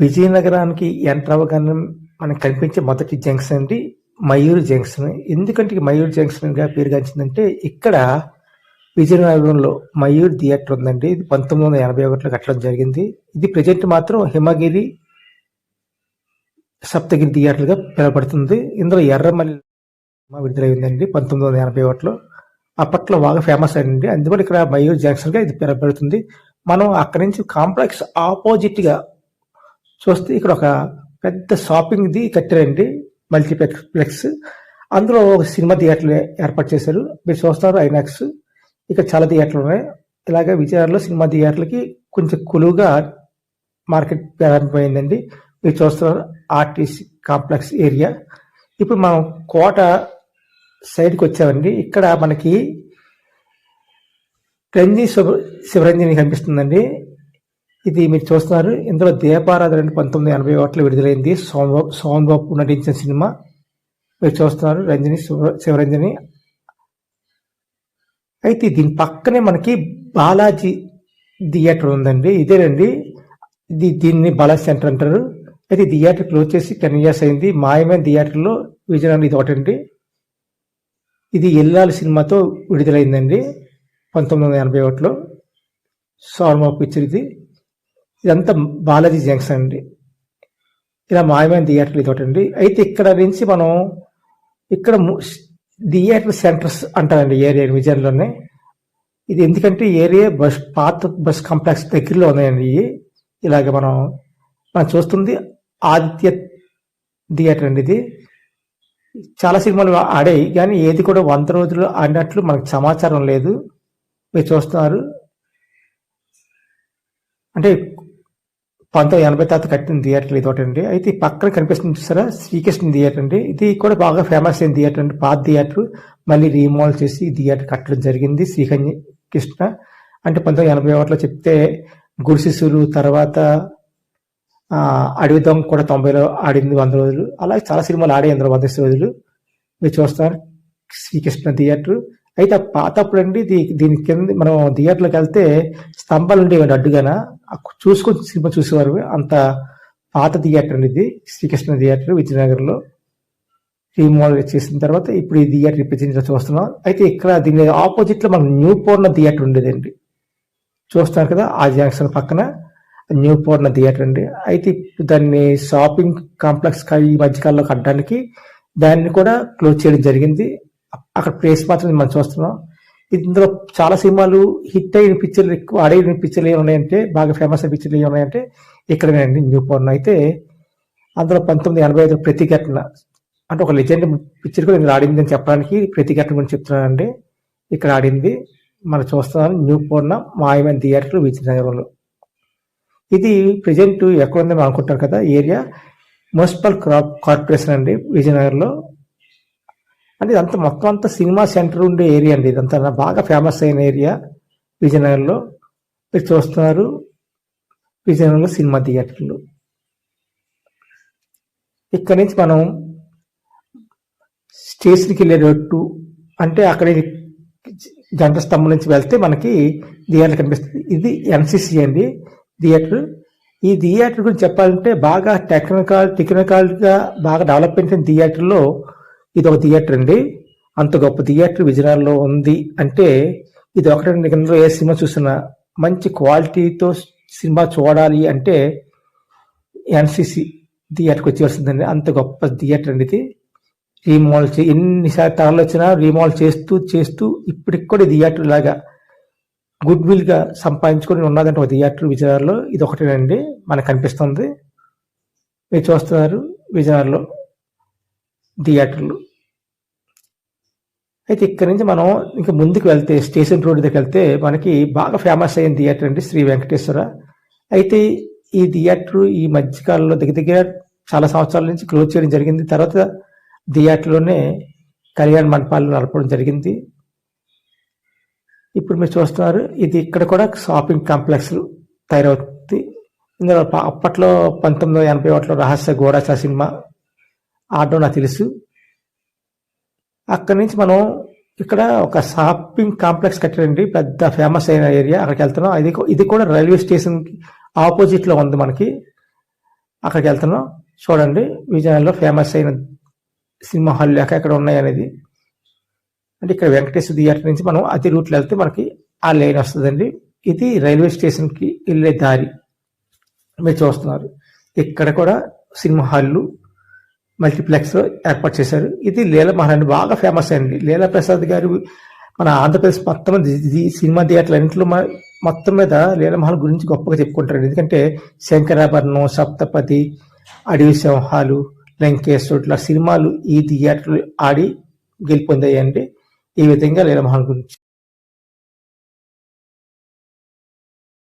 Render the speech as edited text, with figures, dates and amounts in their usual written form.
విజయనగరానికి enter అవ్వగానే మనకు కనిపించే మొదటి జంక్షన్ అండి మయూర్ జంక్షన్. ఎందుకంటే ఈ మయూర్ జంక్షన్గా పేరుగాంచిందంటే ఇక్కడ విజయనగరంలో మయూర్ థియేటర్ ఉందండి. ఇది 1981లో కట్టడం జరిగింది. ఇది ప్రజెంట్ మాత్రం హిమగిరి సప్తగిరి థియేటర్గా పిలువబడుతుంది. ఇందులో ఎర్రమల్లి విడుదలైందండి 1981లో. అప్పట్లో బాగా ఫేమస్ అయింది. అందువల్ల ఇక్కడ మయూర్ జంక్షన్గా ఇది పిలువబడుతుంది. మనం అక్కడి నుంచి కాంప్లెక్స్ ఆపోజిట్గా చూస్తే ఇక్కడ ఒక పెద్ద షాపింగ్ది కట్టారండి, మల్టీప్లెక్స్. అందులో ఒక సినిమా థియేటర్లు ఏర్పాటు చేశారు. మీరు చూస్తారు ఐనాక్స్. ఇక్కడ చాలా థియేటర్లు ఉన్నాయి. ఇలాగే విజయవాడలో సినిమా థియేటర్లకి కొంచెం కొలువుగా మార్కెట్ ప్రారంభమైందండి. మీరు చూస్తున్నారు ఆర్టీసీ కాంప్లెక్స్ ఏరియా. ఇప్పుడు మనం కోట సైడ్కి వచ్చామండి. ఇక్కడ మనకి రంజీ శివరంజని కనిపిస్తుందండి. ఇది మీరు చూస్తున్నారు. ఇందులో దీపారాధన 1981లో విడుదలైంది. సోమబాబు నటించిన సినిమా. మీరు చూస్తున్నారు రంజని శివరంజని. అయితే దీని పక్కనే మనకి బాలాజీ థియేటర్ ఉందండి. ఇదేనండి, దీన్ని బాలాజీ సెంటర్ అంటారు. అయితే థియేటర్ క్లోజ్ చేసి 10 years అయింది. మాయమైన థియేటర్లో విజయనగరం ఇది ఒకటండి. ఇది ఎల్లాలి సినిమాతో విడుదలైందండి 1981లో. సోమబాబు పిక్చర్ ఇది. ఇదంతా బాలాజీ జంక్షన్ అండి. ఇలా మాయమైన థియేటర్లు ఇది ఒకటండి. అయితే ఇక్కడ నుంచి మనం ఇక్కడ థియేటర్ సెంటర్స్ అంటారండి ఏరియా విజయనగరంలోనే. ఇది ఎందుకంటే ఏరియా పాత బస్ కాంప్లెక్స్ దగ్గరలో ఉన్నాయండి. ఇలాగ మనం చూస్తుంది ఆదిత్య థియేటర్ అండి. ఇది చాలా సినిమాలు ఆడాయి, కానీ ఏది కూడా 100 రోజులు ఆడినట్లు మనకు సమాచారం లేదు. మీరు చూస్తున్నారు అంటే 1980 తర్వాత కట్టిన థియేటర్లు ఇది ఒకటండి. అయితే పక్కన కనిపిస్తుంది చూసారా శ్రీకృష్ణ థియేటర్ అండి. ఇది కూడా బాగా ఫేమస్ అయిన థియేటర్ అండి. పాత థియేటర్ మళ్ళీ రీమోడల్ చేసి ఈ థియేటర్ కట్టడం జరిగింది. శ్రీకృష్ణ అంటే 1981లో చెప్తే గురు శిశువులు, తర్వాత అడవి దొంగ కూడా 90లో ఆడింది 100 రోజులు. అలాగే చాలా సినిమాలు ఆడే అందులో 100 రోజులు. మీరు చూస్తున్నారు శ్రీకృష్ణ థియేటర్. అయితే పాతప్పుడు అండి దీని కింద మనం థియేటర్లోకి వెళ్తే స్తంభాలు ఉండేవి అడ్డుగాన, చూసుకొని సినిమా చూసేవారు. అంత పాత థియేటర్ అండి ఇది శ్రీకృష్ణ థియేటర్ విజయనగరంలో. రీమోడల్ చేసిన తర్వాత ఇప్పుడు ఈ థియేటర్ రిప్రజెంట్ చూస్తున్నాం. అయితే ఇక్కడ దీని ఆపోజిట్లో మనకు న్యూ పూర్ణ థియేటర్ ఉండేదండి. చూస్తున్నారు కదా ఆ జంక్షన్ పక్కన న్యూ పూర్ణ థియేటర్ అండి. అయితే దాన్ని షాపింగ్ కాంప్లెక్స్ ఈ మధ్యకాలంలో కట్టడానికి దాన్ని కూడా క్లోజ్ చేయడం జరిగింది. అక్కడ ప్లేస్ మాత్రం మనం చూస్తున్నాం. ఇందులో చాలా సినిమాలు హిట్ అయిన పిక్చర్లు, ఎక్కువ ఆడిన పిక్చర్లు ఏమున్నాయంటే, బాగా ఫేమస్ అయిన పిక్చర్లు ఏమున్నాయంటే ఇక్కడేనండి న్యూ పూర్ణ. అయితే అందులో 1985 ప్రతిఘటన అంటే ఒక లెజెండ్ పిక్చర్ కూడా ఇక్కడ ఆడింది అని చెప్పడానికి ప్రతిఘటన గురించి చెప్తున్నానండి. ఇక్కడ ఆడింది మనం చూస్తున్నాం న్యూ పూర్ణ మాయమైన థియేటర్ విజయనగరంలో. ఇది ప్రజెంట్ ఎక్కడ ఉందని అనుకుంటారు కదా ఏరియా, మున్సిపల్ కార్పొరేషన్ అండి విజయనగరంలో. అంటే ఇదంతా మొత్తం అంతా సినిమా సెంటర్ ఉండే ఏరియా అండి. ఇదంతా బాగా ఫేమస్ అయిన ఏరియా విజయనగరంలో. మీరు చూస్తున్నారు విజయనగరంలో సినిమా థియేటర్లు. ఇక్కడి నుంచి మనం స్టేషన్కి వెళ్ళే రోడ్డు అంటే అక్కడ జంట స్తంభం నుంచి వెళ్తే మనకి థియేటర్ కనిపిస్తుంది. ఇది ఎన్సిసి అండి థియేటర్. ఈ థియేటర్ గురించి చెప్పాలంటే బాగా టెక్నికల్గా బాగా డెవలప్మెంట్ అయిన థియేటర్లో ఇది ఒక థియేటర్ అండి. అంత గొప్ప థియేటర్ విజయనగరంలో ఉంది అంటే ఇది ఒకటండి. ఇందులో ఏ సినిమా చూసినా మంచి క్వాలిటీతో సినిమా చూడాలి అంటే ఎన్సిసి థియేటర్కి వచ్చేస్తుందండి. అంత గొప్ప థియేటర్ అండి ఇది. రీమోడల్ ఎన్నిసార్లు తరలు వచ్చినా రీమోడల్ చేస్తూ ఇప్పటికి కూడా థియేటర్ లాగా గుడ్ విల్గా సంపాదించుకొని ఉన్నదంటే ఒక థియేటర్ విజయనగరంలో ఇది ఒకటేనండి మనకు కనిపిస్తుంది. మీరు చూస్తున్నారు విజయనగరంలో థియేటర్లు. అయితే ఇక్కడి నుంచి మనం ఇంకా ముందుకు వెళ్తే స్టేషన్ రోడ్ దగ్గరికి వెళ్తే మనకి బాగా ఫేమస్ అయిన థియేటర్ అండి శ్రీ వెంకటేశ్వర. అయితే ఈ థియేటర్ ఈ మధ్యకాలంలో దగ్గర చాలా సంవత్సరాల నుంచి క్లోజ్ చేయడం జరిగింది. తర్వాత థియేటర్లోనే కళ్యాణ మండపాలు నడపడం జరిగింది. ఇప్పుడు మీరు చూస్తున్నారు ఇది ఇక్కడ కూడా షాపింగ్ కాంప్లెక్స్ తయారవుతుంది. ఇందులో అప్పట్లో 1981లో రహస్య గూఢాచార సినిమా ఆడడం నాకు తెలుసు. అక్కడి నుంచి మనం ఇక్కడ ఒక షాపింగ్ కాంప్లెక్స్ కట్టారండి, పెద్ద ఫేమస్ అయిన ఏరియా. అక్కడికి వెళ్తున్నాం. ఇది కూడా రైల్వే స్టేషన్ ఆపోజిట్లో ఉంది మనకి. అక్కడికి వెళ్తున్నాం. చూడండి విజయనగరంలో ఫేమస్ అయిన సినిమా హాల్ ఎక్కడ ఉన్నాయి అనేది. అంటే ఇక్కడ వెంకటేశ్వర థియేటర్ నుంచి మనం అదే రూట్లో వెళ్తే మనకి ఆ లైన్ వస్తుందండి. ఇది రైల్వే స్టేషన్కి వెళ్ళే దారి మీరు చూస్తున్నారు. ఇక్కడ కూడా సినిమా హాళ్ళు మల్టీప్లెక్స్ ఏర్పాటు చేశారు. ఇది లీలా మహల్ అండి, బాగా ఫేమస్ అండి. లీలా ప్రసాద్ గారు మన ఆంధ్రప్రదేశ్ మొత్తం సినిమా థియేటర్లు అన్నింటిలో మొత్తం మీద లీలా మహల్ గురించి గొప్పగా చెప్పుకుంటారు. ఎందుకంటే శంకరాభరణం, సప్తపది, అడవి సింహాలు, లంకేశ్వరుడు ఇట్లా సినిమాలు ఈ థియేటర్లు ఆడి గెలుపొందాయండి. ఈ విధంగా లీలా మహల్ గురించి